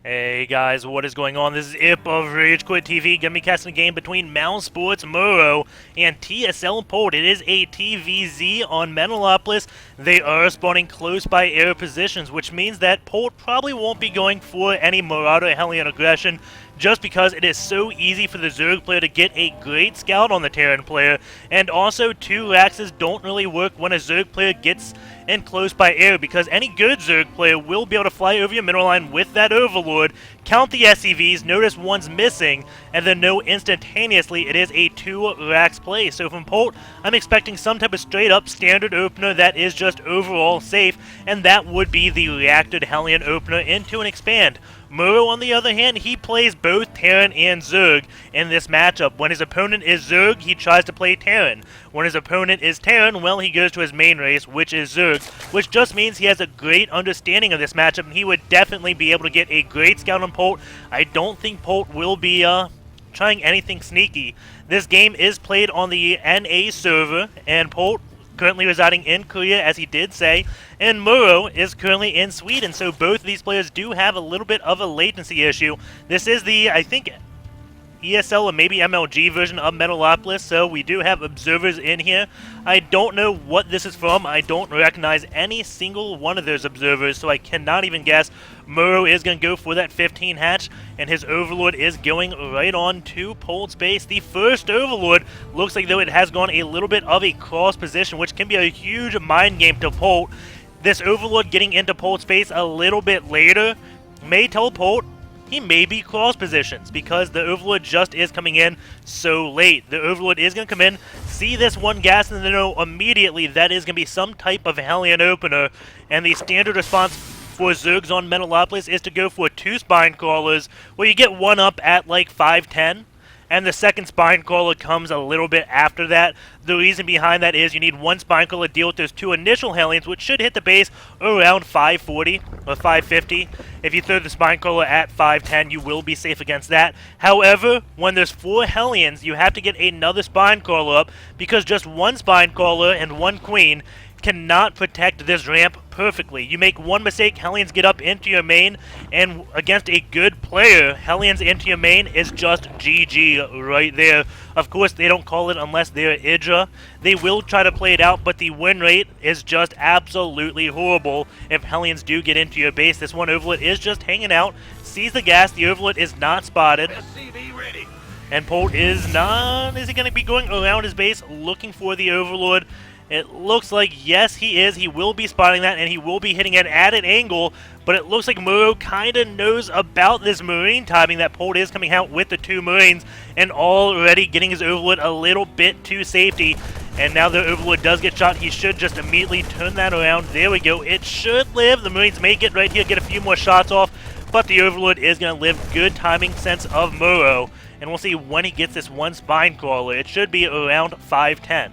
Hey guys, what is going on? This is Ip of RageQuitTV. Gonna be casting a game between Mouz.Morrow and TSL.Polt. It is a TVZ on Metalopolis. They are spawning close by air positions, which means that Polt probably won't be going for any Marauder Hellion aggression, just because it is so easy for the Zerg player to get a great scout on the Terran player, and also 2 Raxes don't really work when a Zerg player gets in close by air, because any good Zerg player will be able to fly over your middle line with that Overlord, count the SCVs, notice one's missing, and then know instantaneously it is a 2 Rax play. So from Polt, I'm expecting some type of straight up standard opener that is just overall safe, and that would be the Reacted Hellion opener into an expand. Morrow, on the other hand, he plays both Terran and Zerg in this matchup. When his opponent is Zerg, he tries to play Terran. When his opponent is Terran, well, he goes to his main race, which is Zerg, which just means he has a great understanding of this matchup, and he would definitely be able to get a great scout on Polt. I don't think Polt will be trying anything sneaky. This game is played on the NA server, and Polt currently residing in Korea, as he did say, and Morrow is currently in Sweden, so both of these players do have a little bit of a latency issue. This is the, I think, ESL or maybe MLG version of Metalopolis, so we do have observers in here. I don't know what this is from. I don't recognize any single one of those observers, so I cannot even guess. Morrow is going to go for that 15 hatch, and his Overlord is going right on to Polt's base. The first Overlord looks like though it has gone a little bit of a cross position, which can be a huge mind game to Polt. This Overlord getting into Polt's base a little bit later may tell Polt he may be cross positions, because the Overlord just is coming in so late. The Overlord is going to come in, see this one gas, and then know immediately that is going to be some type of Hellion opener, and the standard response for Zergs on Metalopolis is to go for 2 Spine Crawlers, where you get one up at like 510. And the second Spine Crawler comes a little bit after that. The reason behind that is you need 1 Spine Crawler to deal with those 2 initial Hellions, which should hit the base around 540 or 550. If you throw the Spine Crawler at 510, you will be safe against that. However, when there's 4 Hellions, you have to get another Spine Crawler up, because just 1 Spine Crawler and 1 Queen cannot protect this ramp perfectly. You make one mistake, Hellions get up into your main, and against a good player, Hellions into your main is just GG right there. Of course, they don't call it unless they're Idra. They will try to play it out, but the win rate is just absolutely horrible if Hellions do get into your base. This one Overlord is just hanging out, sees the gas, the Overlord is not spotted. SCV ready. And Polt is not... Is he going to be going around his base looking for the Overlord? It looks like, yes, he is. He will be spotting that, and he will be hitting it at an angle, but it looks like Morrow kind of knows about this Marine timing that Polt is coming out with the 2 Marines, and already getting his Overlord a little bit to safety. And now the Overlord does get shot. He should just immediately turn that around. There we go. It should live. The Marines may get right here, get a few more shots off, but the Overlord is going to live. Good timing sense of Morrow, and we'll see when he gets this 1 Spine Crawler. It should be around 510.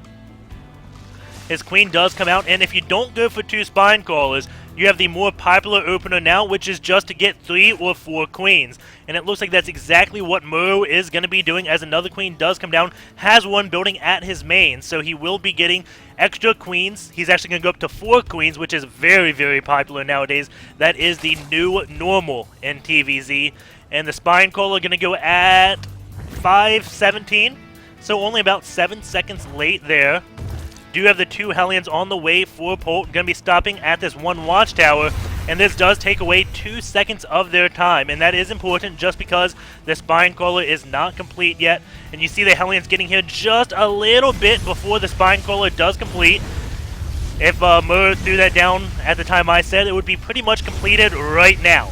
His Queen does come out, and if you don't go for 2 Spine Crawlers, you have the more popular opener now, which is just to get 3 or 4 Queens. And it looks like that's exactly what Morrow is going to be doing, as another Queen does come down, has one building at his main, so he will be getting extra Queens. He's actually going to go up to 4 Queens, which is very, very popular nowadays. That is the new normal in TVZ. And the Spine Crawler going to go at 517, so only about 7 seconds late there. Do have the 2 Hellions on the way for Polt, going to be stopping at this 1 watchtower, and this does take away 2 seconds of their time, and that is important just because the Spine Crawler is not complete yet, and you see the Hellions getting here just a little bit before the Spine Crawler does complete. If Morrow threw that down at the time I said, it would be pretty much completed right now,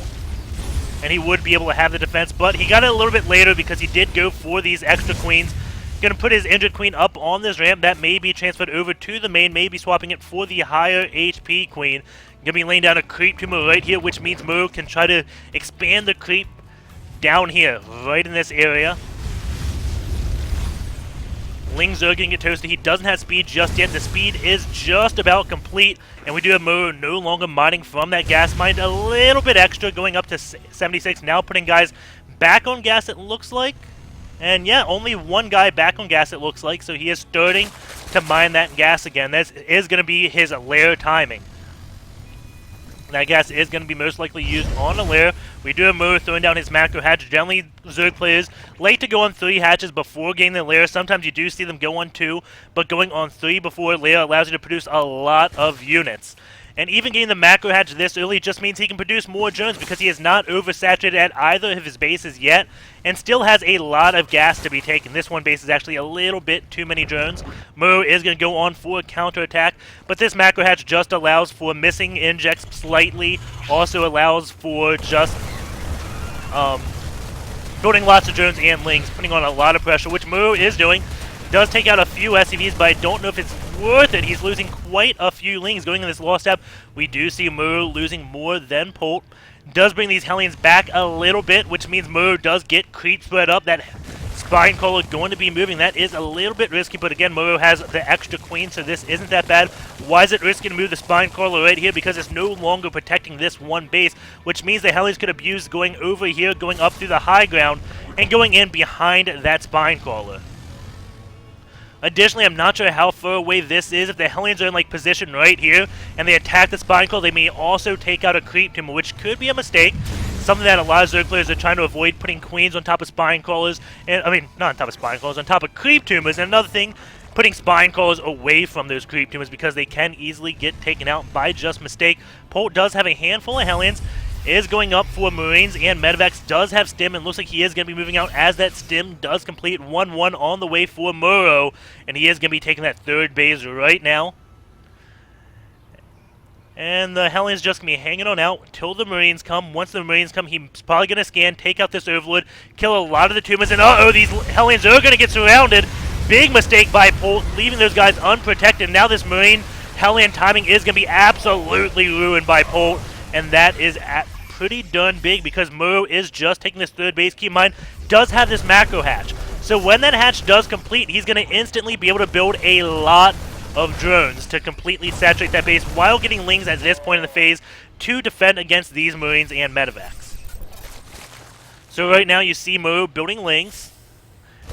and he would be able to have the defense, but he got it a little bit later because he did go for these extra Queens. Going to put his injured Queen up on this ramp. That may be transferred over to the main, maybe swapping it for the higher HP Queen. Going to be laying down a creep tumor right here, which means Morrow can try to expand the creep down here, right in this area. Lings are going to get toasted. He doesn't have speed just yet. The speed is just about complete, and we do have Morrow no longer mining from that gas mine. A little bit extra, going up to 76. Now putting guys back on gas, it looks like. And yeah, only 1 guy back on gas, it looks like, so he is starting to mine that gas again. That is going to be his lair timing. That gas is going to be most likely used on a lair. We do have Mouz throwing down his macro hatch. Generally, Zerg players like to go on 3 hatches before getting the lair. Sometimes you do see them go on 2, but going on 3 before lair allows you to produce a lot of units. And even getting the macro hatch this early just means he can produce more drones because he is not oversaturated at either of his bases yet and still has a lot of gas to be taken. This one base is actually a little bit too many drones. Mouz is going to go on for a counterattack, but this macro hatch just allows for missing injects slightly, also allows for just building lots of drones and lings, putting on a lot of pressure, which Mouz is doing. Does take out a few SCVs, but I don't know if it's worth it. He's losing quite a few lings going in this lost step. We do see Mouz losing more than Polt. Does bring these Hellions back a little bit, which means Mouz does get creep spread up. That spine crawler going to be moving. That is a little bit risky, but again, Mouz has the extra queen, so this isn't that bad. Why is it risky to move the spine crawler right here? Because it's no longer protecting this one base, which means the Hellions could abuse going over here, going up through the high ground, and going in behind that spine crawler. Additionally, I'm not sure how far away this is. If the Hellions are in like position right here and they attack the spine crawler, they may also take out a creep tumor, which could be a mistake. Something that a lot of Zerg players are trying to avoid, putting queens on top of spine crawlers. And I mean, not on top of spine crawlers, on top of creep tumors. And another thing, putting spine crawlers away from those creep tumors because they can easily get taken out by just mistake. Polt does have a handful of Hellions. Is going up for Marines, and Medevacs does have stim, and looks like he is going to be moving out as that stim does complete 1-1 on the way for Morrow, and he is going to be taking that third base right now. And the Hellions just going to be hanging on out until the Marines come. Once the Marines come, he's probably going to scan, take out this Overlord, kill a lot of the tumors, and uh-oh, these Hellions are going to get surrounded. Big mistake by Polt, leaving those guys unprotected. Now this Marine Hellion timing is going to be absolutely ruined by Polt, and that is pretty darn big because Morrow is just taking this third base. Keep in mind, does have this macro hatch. So when that hatch does complete, he's going to instantly be able to build a lot of drones to completely saturate that base while getting lings at this point in the phase to defend against these Marines and Medevacs. So right now you see Morrow building lings,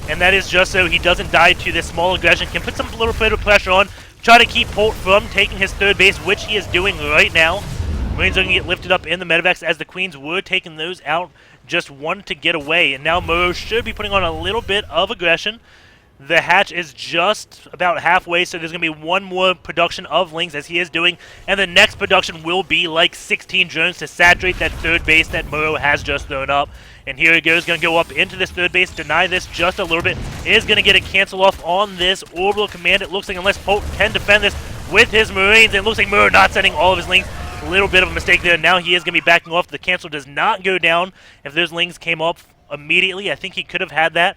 and that is just so he doesn't die to this small aggression, can put some little bit of pressure on, try to keep Polt from taking his third base, which he is doing right now. Marines are going to get lifted up in the Medevacs as the Queens were taking those out, just wanted to get away. And now Morrow should be putting on a little bit of aggression. The hatch is just about halfway, so there's going to be one more production of lings as he is doing. And the next production will be like 16 drones to saturate that third base that Morrow has just thrown up. And here he goes, going to go up into this third base, deny this just a little bit. Is going to get a cancel off on this orbital command. It looks like unless Polt can defend this with his Marines, it looks like Morrow not sending all of his lings. A little bit of a mistake there. Now he is going to be backing off. The cancel does not go down. If those lings came up immediately, I think he could have had that.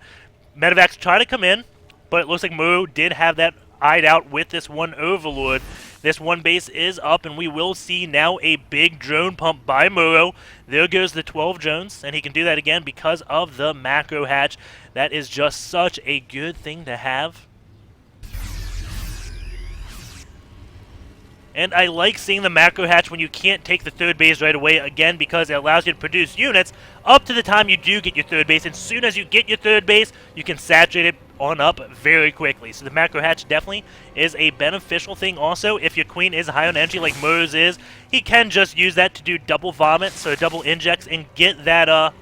Medevacs try to come in, but it looks like Morrow did have that eyed out with this one Overlord. This one base is up, and we will see now a big drone pump by Morrow. There goes the 12 drones, and he can do that again because of the macro hatch. That is just such a good thing to have. And I like seeing the macro hatch when you can't take the third base right away, again, because it allows you to produce units up to the time you do get your third base. As soon as you get your third base, you can saturate it on up very quickly. So the macro hatch definitely is a beneficial thing. Also, if your queen is high on energy like Morrow's is, he can just use that to do double vomit, so double injects, and get that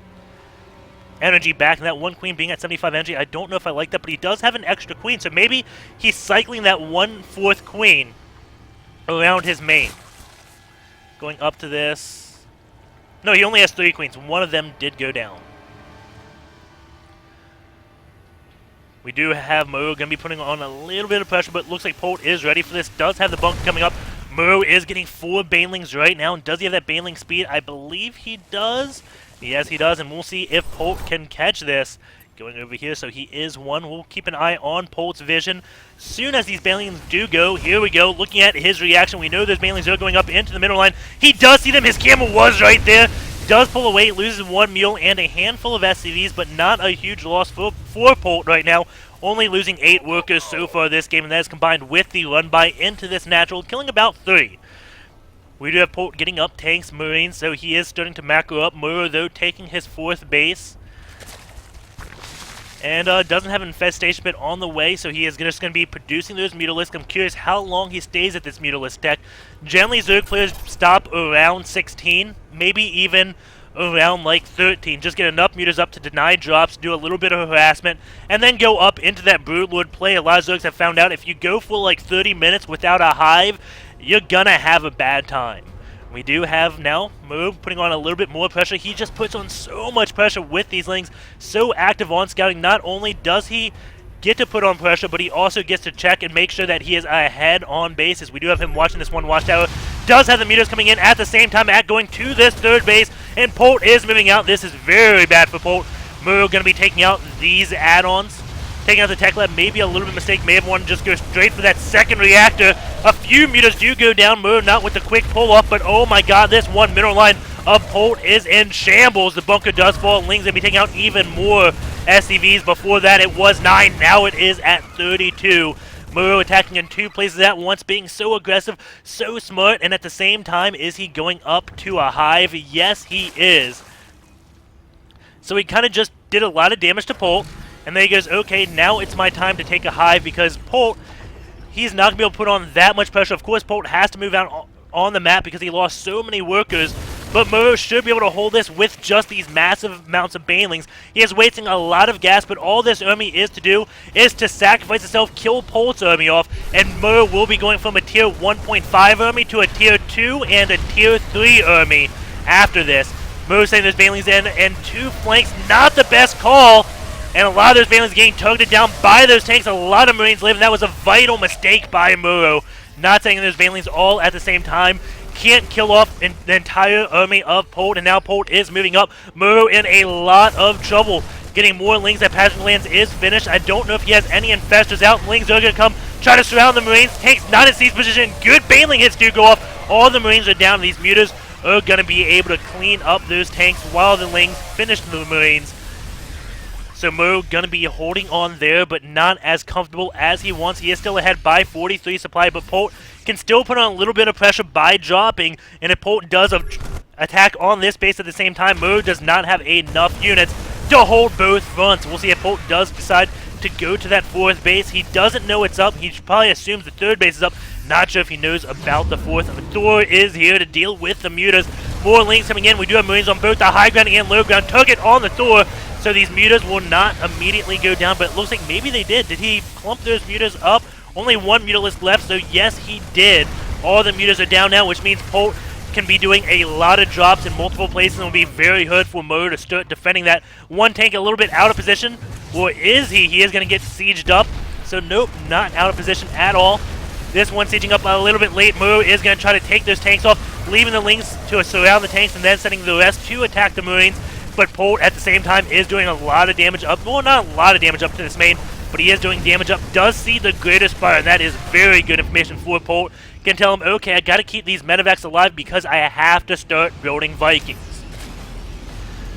energy back. And that one queen being at 75 energy, I don't know if I like that, but he does have an extra queen, so maybe he's cycling that 1/4 queen around his main. Going up to this. No, he only has 3 queens. One of them did go down. We do have Morrow going to be putting on a little bit of pressure, but it looks like Polt is ready for this. Does have the bunker coming up. Morrow is getting 4 banelings right now. Does he have that baneling speed? I believe he does. Yes, he does, and we'll see if Polt can catch this. Going over here, so he is one. We'll keep an eye on Polt's vision. Soon as these banelings do go, here we go. Looking at his reaction, we know those banelings are going up into the middle line. He does see them. His camel was right there. Does pull away, loses 1 mule and a handful of SCVs, but not a huge loss for Polt right now. Only losing 8 workers so far this game, and that is combined with the run-by into this natural, killing about 3. We do have Polt getting up tanks, Marines, so he is starting to macro up. Morrow, though, taking his 4th base. And doesn't have an infestation pit on the way, so he is just going to be producing those Mutalisks. I'm curious how long he stays at this Mutalisk deck. Generally, Zerg players stop around 16, maybe even around like 13. Just get enough Mutas up to deny drops, do a little bit of harassment, and then go up into that Broodlord play. A lot of Zergs have found out if you go for like 30 minutes without a hive, you're going to have a bad time. We do have now Mouz putting on a little bit more pressure. He just puts on so much pressure with these lings. So active on scouting. Not only does he get to put on pressure, but he also gets to check and make sure that he is ahead on bases. We do have him watching this one watchtower. Does have the Mutas coming in at the same time at going to this third base. And Polt is moving out. This is very bad for Polt. Mouz going to be taking out these add-ons. Taking out the tech lab, maybe a little bit of mistake. May have wanted to just go straight for that second reactor. A few Mutas do go down. Mouz not with the quick pull-off, but oh my god, this one mineral line of Polt is in shambles. The bunker does fall. Ling's going to be taking out even more SCVs. Before that, it was 9. Now it is at 32. Mouz attacking in 2 places at once, being so aggressive, so smart, and at the same time, is he going up to a hive? Yes, he is. So he kind of just did a lot of damage to Polt. And then he goes, okay, now it's my time to take a hive because Polt, he's not going to be able to put on that much pressure. Of course, Polt has to move out on the map because he lost so many workers. But Mouz should be able to hold this with just these massive amounts of banelings. He is wasting a lot of gas, but all this army is to do is to sacrifice itself, kill Polt's army off, and Mouz will be going from a tier 1.5 army to a tier 2 and a tier 3 army after this. Mouz sending those banelings in, and 2 flanks, not the best call. And a lot of those banelings getting targeted down by those tanks. A lot of Marines live, and that was a vital mistake by Mouz. Not sending those banelings all at the same time. Can't kill off the entire army of Polt, and now Polt is moving up. Mouz in a lot of trouble. Getting more Lings at Passion Lands is finished. I don't know if he has any infestors out. Lings are going to come try to surround the Marines. Tanks not in siege position. Good baneling hits do go off. All the Marines are down. These Mutas are going to be able to clean up those tanks while the Lings finish the Marines. So Mouz going to be holding on there, but not as comfortable as he wants. He is still ahead by 43 supply, but Polt can still put on a little bit of pressure by dropping. And if Polt does attack on this base at the same time, Mouz does not have enough units to hold both fronts. We'll see if Polt does decide to go to that 4th base. He doesn't know it's up. He probably assumes the 3rd base is up. Not sure if he knows about the 4th. Thor is here to deal with the Mutas. More Lings coming in. We do have Marines on both the high ground and low ground. Target on the Thor. So these Mutas will not immediately go down, but it looks like maybe they did. Did he clump those Mutas up? Only 1 Mutalisk left, so yes, he did. All the Mutas are down now, which means Polt can be doing a lot of drops in multiple places and will be very hard for Mouz to start defending that. One tank a little bit out of position. Or is he? He is going to get sieged up. So nope, not out of position at all. This one sieging up a little bit late. Mouz is going to try to take those tanks off, leaving the Lings to surround the tanks and then sending the rest to attack the Marines. But Polt, at the same time, is doing a lot of damage up. Well, not a lot of damage up to this main, but he is doing damage up. Does see the greatest fire, and that is very good information for Polt. Can tell him, okay, I got to keep these medevacs alive because I have to start building Vikings.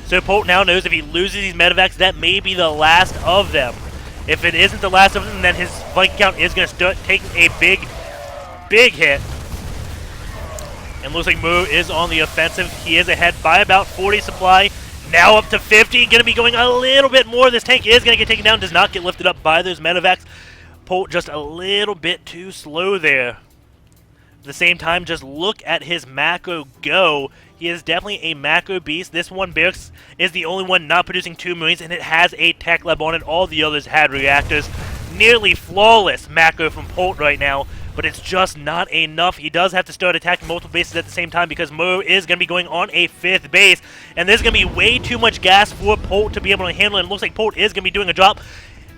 So Polt now knows if he loses these medevacs, that may be the last of them. If it isn't the last of them, then his Viking count is going to start taking a big hit. And looks like Mouz is on the offensive. He is ahead by about 40 supply. Now up to 50, going to be going a little bit more. This tank is going to get taken down, does not get lifted up by those medevacs. Polt just a little bit too slow there. At the same time, just look at his macro go. He is definitely a macro beast. This one barracks is the only one not producing 2 Marines, and it has a tech lab on it. All the others had reactors. Nearly flawless macro from Polt right now, but it's just not enough. He does have to start attacking multiple bases at the same time because Mouz is going to be going on a 5th base, and there's going to be way too much gas for Polt to be able to handle, and it looks like Polt is going to be doing a drop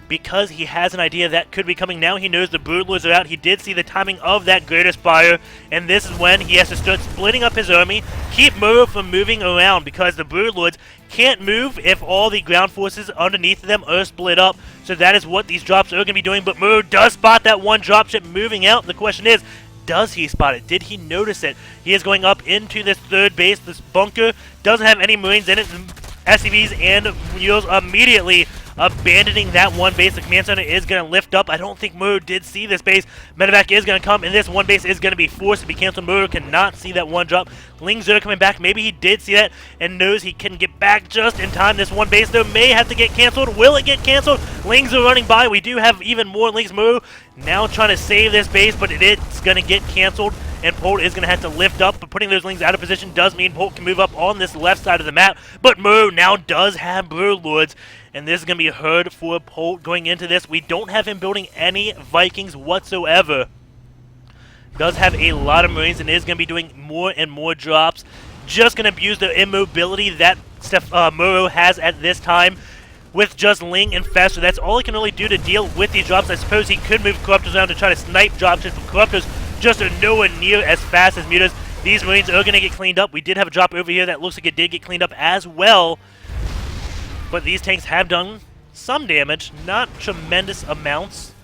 because he has an idea that could be coming now. He knows the Broodlords are out. He did see the timing of that greatest fire, and this is when he has to start splitting up his army, keep Mouz from moving around because the Broodlords can't move if all the ground forces underneath them are split up. So that is what these drops are going to be doing, but Mouz does spot that one dropship moving out. The question is, does he spot it? Did he notice it? He is going up into this 3rd base. This bunker doesn't have any Marines in it. SCVs and mules immediately abandoning that one base. The command center is going to lift up. I don't think Mouz did see this base. Medevac is going to come, and this one base is going to be forced to be canceled. Mouz cannot see that one drop. Ling Zero coming back. Maybe he did see that and knows he can get back just in time. This one base, though, may have to get canceled. Will it get canceled? Lings are running by. We do have even more Lings. Mouz now trying to save this base, but it's going to get canceled, and Polt is going to have to lift up. But putting those Lings out of position does mean Polt can move up on this left side of the map. But Mouz now does have Broodlords, and this is going to be hard for Polt going into this. We don't have him building any Vikings whatsoever. Does have a lot of Marines and is going to be doing more and more drops. Just going to abuse the immobility that Morrow has at this time with just Ling and Fester. That's all he can really do to deal with these drops. I suppose he could move Corruptors around to try to snipe drops, just Corruptors just are nowhere near as fast as Mutas. These Marines are going to get cleaned up. We did have a drop over here that looks like it did get cleaned up as well. But these tanks have done some damage, not tremendous amounts.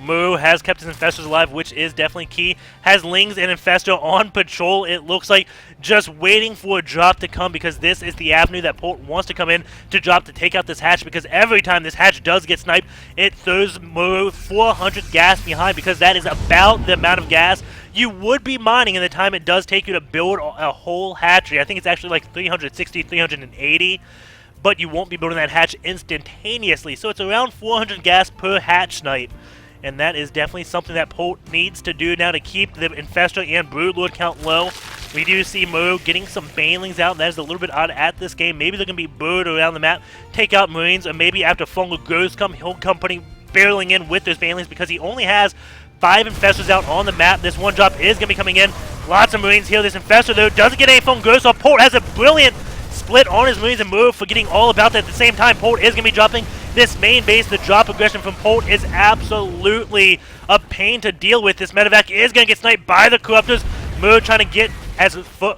Morrow has kept his Infestors alive, which is definitely key. Has Lings and Infestor on patrol, it looks like, just waiting for a drop to come, because this is the avenue that Polt wants to come in to drop to take out this hatch, because every time this hatch does get sniped, it throws Morrow 400 gas behind, because that is about the amount of gas you would be mining in the time it does take you to build a whole hatchery. I think it's actually like 360, 380. But you won't be building that hatch instantaneously. So it's around 400 gas per hatch snipe. And that is definitely something that Polt needs to do now to keep the Infestor and Broodlord count low. We do see Morrow getting some Banelings out. That is a little bit odd at this game. Maybe they're going to be bird around the map, take out Marines, or maybe after Fungal Ghosts come, he'll come barreling in with those Banelings, because he only has 5 Infestors out on the map. This one drop is going to be coming in. Lots of Marines here. This Infestor, though, doesn't get any Fungal Ghosts off. Polt has a brilliant split on his Marines and Morrow forgetting all about that. At the same time, Polt is going to be dropping this main base. The drop aggression from Polt is absolutely a pain to deal with. This Medevac is going to get sniped by the Corruptors. Morrow trying to get as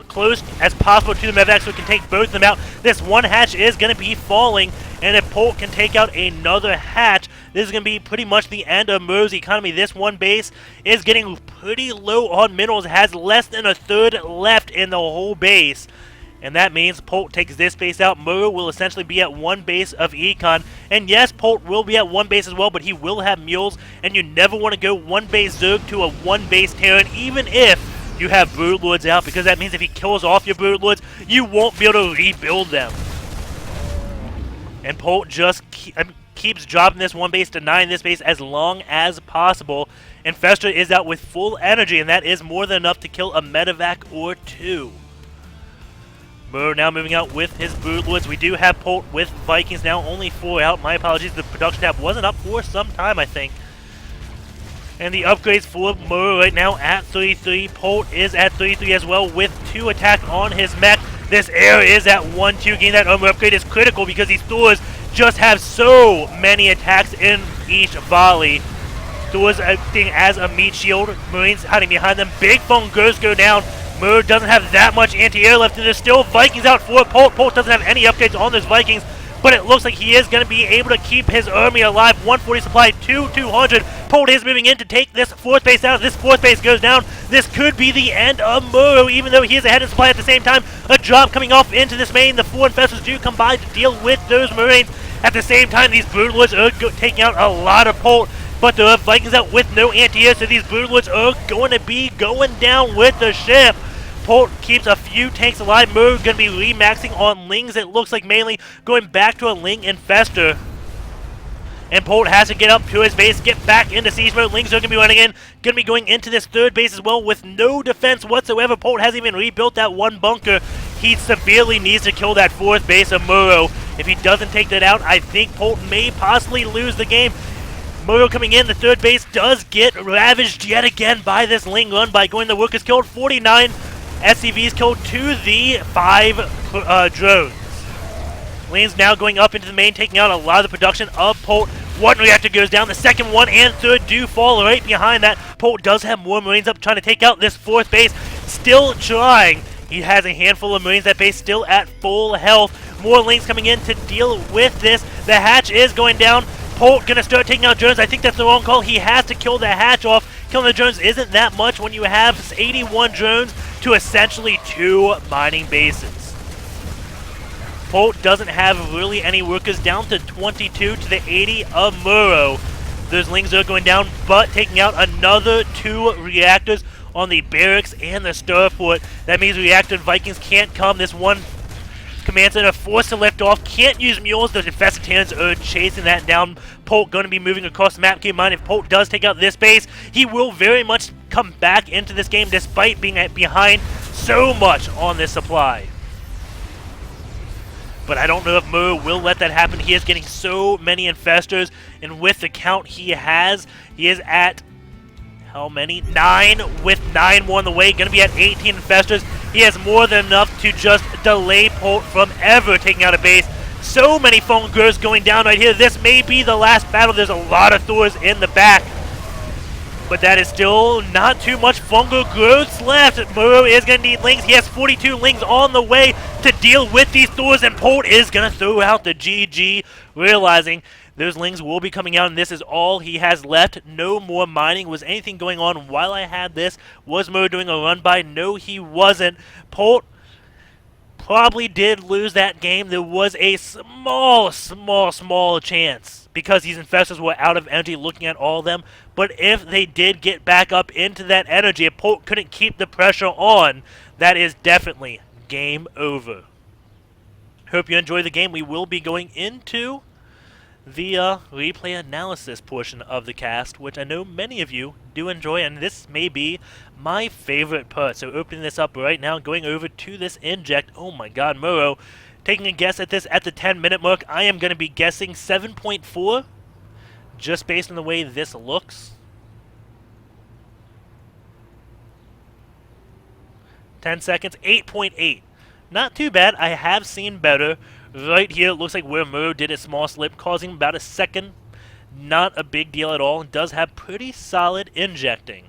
close as possible to the Medevac so he can take both of them out. This one hatch is going to be falling, and if Polt can take out another hatch, this is going to be pretty much the end of Morrow's economy. This one base is getting pretty low on minerals. It has less than a third left in the whole base. And that means Polt takes this base out. Morrow will essentially be at one base of econ. And yes, Polt will be at one base as well, but he will have mules. And you never want to go one base Zerg to a one base Terran, even if you have Broodlords out, because that means if he kills off your Broodlords, you won't be able to rebuild them. And Polt just keeps dropping this one base, denying this base as long as possible. Infestor is out with full energy, and that is more than enough to kill a Medevac or two. Morrow now moving out with his Broodlords. We do have Polt with Vikings now, only 4 out. My apologies, the production tab wasn't up for some time, I think. And the upgrades for Morrow right now at 33. Polt is at 33 as well with 2 attack on his mech. This air is at 1-2. Getting that armor upgrade is critical because these Thors just have so many attacks in each volley. Thors acting as a meat shield. Marines hiding behind them. Big phone goes down. Morrow doesn't have that much anti-air left, and there's still Vikings out for Polt. Polt doesn't have any upgrades on those Vikings, but it looks like he is going to be able to keep his army alive. 140 supply to 200. Polt is moving in to take this 4th base down. If this 4th base goes down, this could be the end of Morrow, even though he is ahead in supply at the same time. A drop coming off into this main. The 4 Infestors do come by to deal with those Marines. At the same time, these Broodlords are taking out a lot of Polt, but there are Vikings out with no anti-air, so these Broodlords are going to be going down with the ship. Polt keeps a few tanks alive. Morrow going to be remaxing on Lings, it looks like, mainly going back to a Ling Infestor. And Polt has to get up to his base, get back into siege mode. Lings are going to be running in. Going to be going into this 3rd base as well with no defense whatsoever. Polt hasn't even rebuilt that one bunker. He severely needs to kill that 4th base of Morrow. If he doesn't take that out, I think Polt may possibly lose the game. Morrow coming in, the 3rd base does get ravaged yet again by this Ling run by going the workers killed. 49 SCVs killed to the 5 drones. Lane's now going up into the main, taking out a lot of the production of Polt. 1 reactor goes down, the 2nd one and 3rd do fall right behind that. Polt does have more Marines up trying to take out this 4th base. Still trying. He has a handful of Marines. That base still at full health. More Lings coming in to deal with this. The hatch is going down. Polt gonna start taking out drones. I think that's the wrong call. He has to kill the hatch off. Killing the drones isn't that much when you have 81 drones to essentially 2 mining bases. Polt doesn't have really any workers, down to 22 to the 80 of Morrow. Those Lings are going down, but taking out another 2 reactors on the barracks and the starport. That means reactor Vikings can't come. This one command center forced to lift off. Can't use mules. The infested Terrans are chasing that down. Polt going to be moving across the map. Keep in mind, if Polt does take out this base, he will very much come back into this game despite being behind so much on this supply. But I don't know if Morrow will let that happen. He is getting so many infestors, and with the count he is at how many? 9, with 9 more on the way. Going to be at 18 infestors. He has more than enough to just delay Polt from ever taking out a base. So many Fungers going down right here. This may be the last battle. There's a lot of Thors in the back. But that is still not too much fungal growths left. Morrow is going to need Lings. He has 42 Lings on the way to deal with these Thors, and Polt is going to throw out the GG, realizing those Lings will be coming out, and this is all he has left. No more mining. Was anything going on while I had this? Was Morrow doing a run-by? No, he wasn't. Polt probably did lose that game. There was a small chance because these infestors were out of energy looking at all of them. But if they did get back up into that energy, if Polt couldn't keep the pressure on, that is definitely game over. Hope you enjoy the game. We will be going into the replay analysis portion of the cast, which I know many of you do enjoy, and this may be my favorite part. So opening this up right now, going over to this inject. Oh my god, Morrow taking a guess at this at the 10-minute mark. I am going to be guessing 7.4, just based on the way this looks. 10 seconds, 8.8. Not too bad. I have seen better. Right here, it looks like where Morrow did a small slip, causing about a second. Not a big deal at all. Does have pretty solid injecting.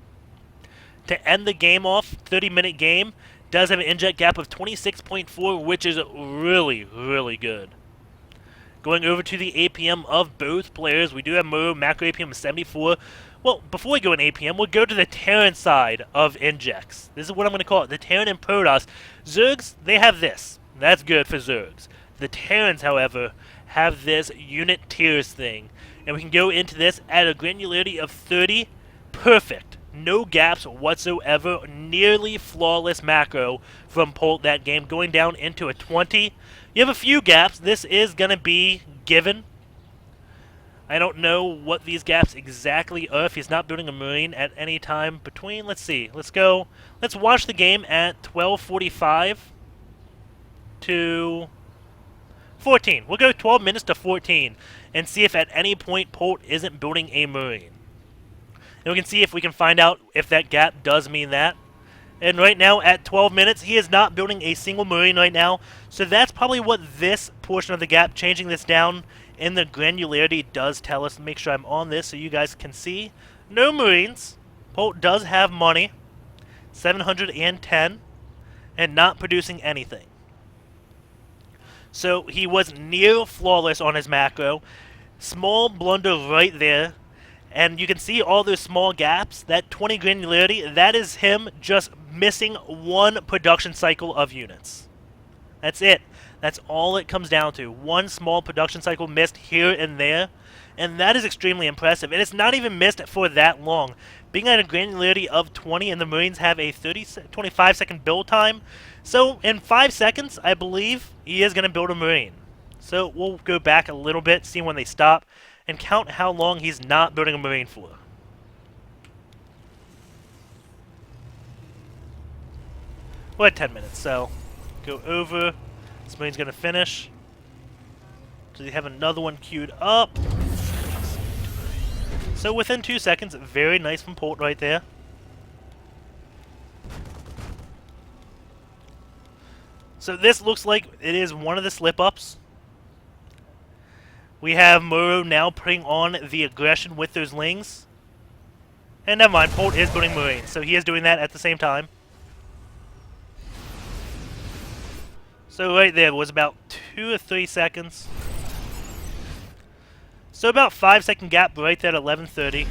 To end the game off, 30-minute game, does have an inject gap of 26.4, which is really, really good. Going over to the APM of both players, we do have Morrow, macro APM of 74. Well, before we go in APM, we'll go to the Terran side of injects. This is what I'm going to call it, the Terran and Protoss. Zergs, they have this. That's good for Zergs. The Terrans, however, have this unit tiers thing. And we can go into this at a granularity of 30. Perfect. No gaps whatsoever. Nearly flawless macro from Polt that game. Going down into a 20. You have a few gaps. This is going to be given. I don't know what these gaps exactly are. If he's not building a Marine at any time between, let's see. Let's go. Let's watch the game at 12:45 to 14. We'll go 12 minutes to 14 and see if at any point Polt isn't building a Marine. And we can see if we can find out if that gap does mean that. And right now at 12 minutes, he is not building a single Marine right now. So that's probably what this portion of the gap, changing this down in the granularity, does tell us. Make sure I'm on this so you guys can see. No Marines. Polt does have money. 710. And not producing anything. So he was near flawless on his macro. Small blunder right there. And you can see all those small gaps. That 20 granularity, that is him just missing one production cycle of units. That's it. That's all it comes down to. One small production cycle missed here and there. And that is extremely impressive. And it's not even missed for that long. Being at a granularity of 20 and the Marines have a 25-second build time. So in 5 seconds, I believe he is going to build a Marine. So we'll go back a little bit, see when they stop, and count how long he's not building a Marine for. We're at 10 minutes, so go over. This Marine's going to finish. So they have another one queued up. So within 2 seconds, very nice from Polt right there. So this looks like it is one of the slip-ups. We have Morrow now putting on the aggression with those Lings. And never mind, Polt is building Marines, so he is doing that at the same time. So right there was about 2 or 3 seconds. So about 5-second gap right there at 11:30.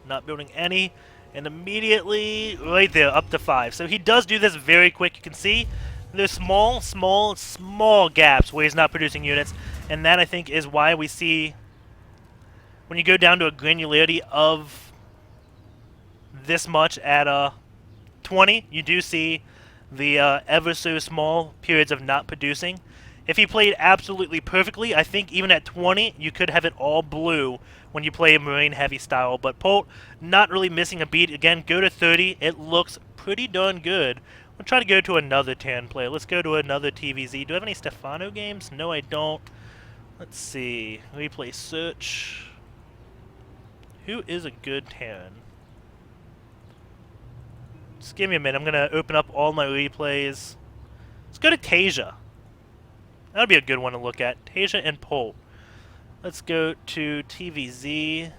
Not building any. And immediately, right there, up to 5. So he does do this very quick. You can see there's small gaps where he's not producing units. And that, I think, is why we see, when you go down to a granularity of this much at 20, you do see the ever so small periods of not producing. If he played absolutely perfectly, I think even at 20, you could have it all blue when you play a Marine heavy style. But Polt, not really missing a beat. Again, go to 30. It looks pretty darn good. We'll try to go to another Terran player. Let's go to another TVZ. Do I have any Stefano games? No, I don't. Let's see. Replay search. Who is a good Terran? Just give me a minute. I'm going to open up all my replays. Let's go to Taeja. That would be a good one to look at. Taeja and Polt. Let's go to TVZ.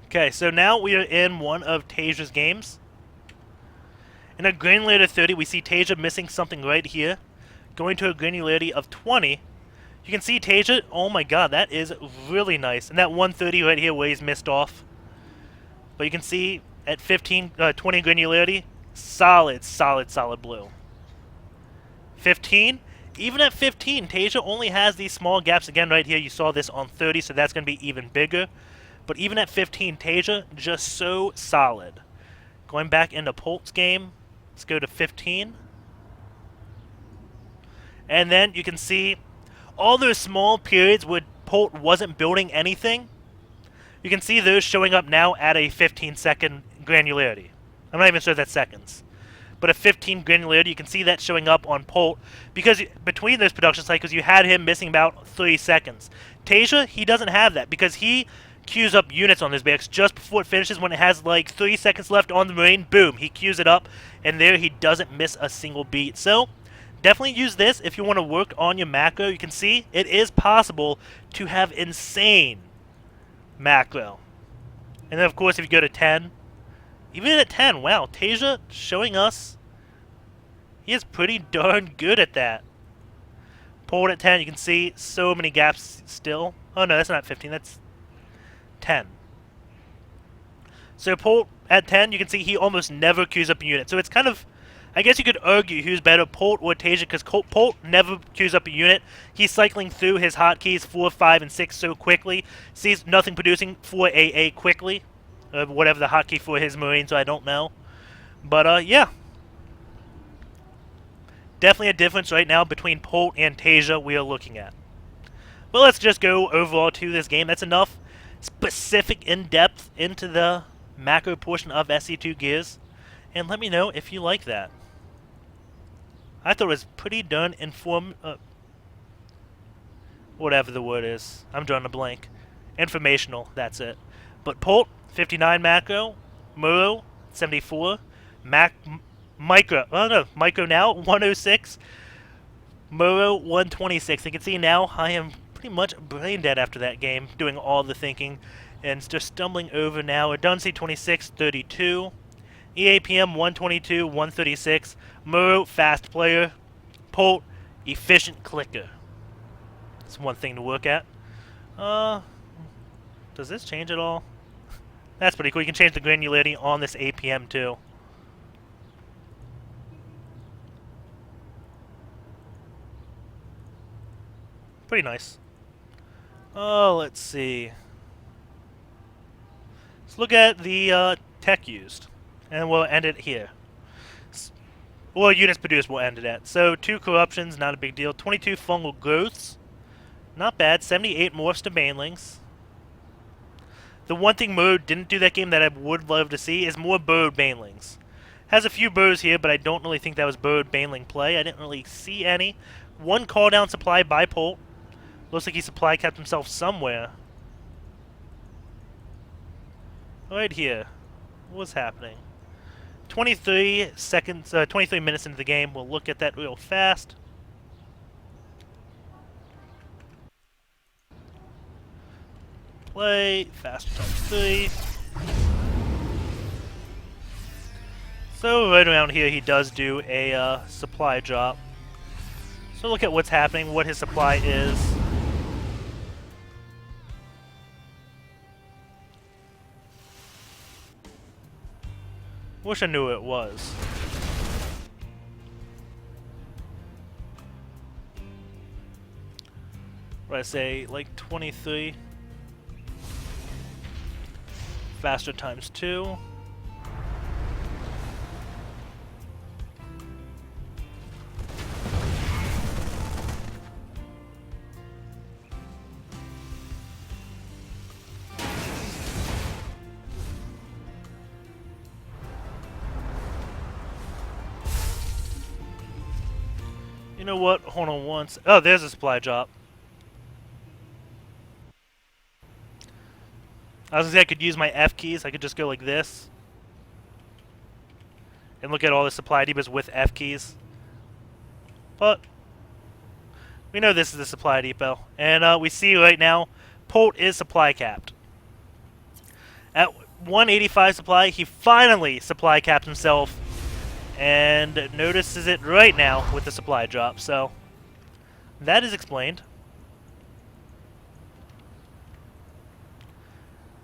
Okay, so now we are in one of Taeja's games. In a granularity of 30, we see Taeja missing something right here. Going to a granularity of 20. You can see Taeja, oh my god, that is really nice. And that 130 right here where he's missed off. But you can see at 20 granularity, solid blue. 15, even at 15, Taeja only has these small gaps. Again, right here, you saw this on 30, so that's going to be even bigger. But even at 15, Taeja, just so solid. Going back into Polt's game, let's go to 15. And then you can see all those small periods where Polt wasn't building anything. You can see those showing up now at a 15-second granularity. I'm not even sure that's seconds. But a 15 granularity, you can see that showing up on Polt. Because between those production cycles, you had him missing about 3 seconds. Taeja, he doesn't have that because he queues up units on his barracks just before it finishes. When it has like 3 seconds left on the Marine, boom, he queues it up. And there he doesn't miss a single beat. So definitely use this if you want to work on your macro. You can see it is possible to have insane macro. And then, of course, if you go to 10, even at 10, wow, Taeja showing us he is pretty darn good at that. Polt at 10, you can see so many gaps still. Oh, no, that's not 15, that's 10. So Polt at 10, you can see he almost never queues up a unit. So it's kind of, I guess you could argue who's better, Polt or Taeja, because Polt never queues up a unit. He's cycling through his hotkeys 4, 5, and 6 so quickly. Sees nothing producing for AA quickly. Whatever the hotkey for his Marines, I don't know. But, yeah. Definitely a difference right now between Polt and Taeja we are looking at. Well, let's just go overall to this game. That's enough specific in-depth into the macro portion of SC2 Gears. And let me know if you like that. I thought it was pretty darn whatever the word is. I'm drawing a blank. Informational, that's it. But Polt, 59 macro. Morrow, 74. Micro now, 106. Morrow, 126. You can see now I am pretty much brain dead after that game, doing all the thinking. And just stumbling over now. Adunsi, 26, 32. EAPM 122, 136. Morrow, fast player. Polt, efficient clicker. That's one thing to look at. Does this change at all? That's pretty cool. You can change the granularity on this APM too. Pretty nice. Oh, let's see. Let's look at the tech used. And we'll end it here. Or units produced we'll end it at. So 2 corruptions, not a big deal. 22 fungal growths. Not bad. 78 morphs to banelings. The one thing Morrow didn't do that game that I would love to see is more burrowed banelings. Has a few burrows here, but I don't really think that was burrowed baneling play. I didn't really see any. 1 call down supply by Polt. Looks like he supply kept himself somewhere. Right here. What's happening? 23 seconds, 23 minutes into the game. We'll look at that real fast. Play, faster times 3. So right around here he does do a supply drop. So So look at what's happening, what his supply is. Wish I knew what it was. What I say, like 23. Faster times 2. You know what? Hold on once. Oh, there's a supply drop. I was gonna say I could use my F keys. I could just go like this. And look at all the supply depots with F keys. But we know this is the supply depot. And we see right now, Polt is supply capped. At 185 supply, he finally supply capped himself. And notices it right now with the supply drop. So that is explained.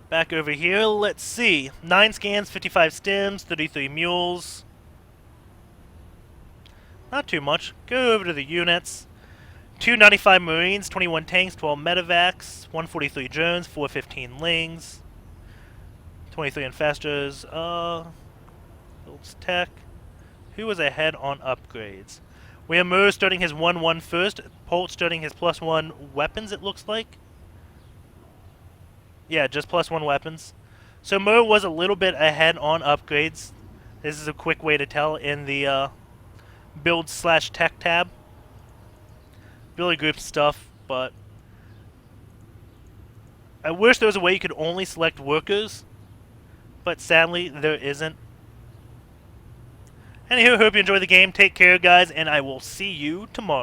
Back over here, let's see. 9 scans, 55 stims, 33 mules. Not too much. Go over to the units. 295 Marines, 21 tanks, 12 medevacs, 143 drones, 415 lings, 23 infestors. Builds tech. Who was ahead on upgrades? We have Mouz starting his 1-1 first. Polt starting his +1 weapons, it looks like. Yeah, just +1 weapons. So Mouz was a little bit ahead on upgrades. This is a quick way to tell in the build/tech tab. Really group stuff, but I wish there was a way you could only select workers, but sadly there isn't. Anywho, hope you enjoy the game. Take care, guys, and I will see you tomorrow.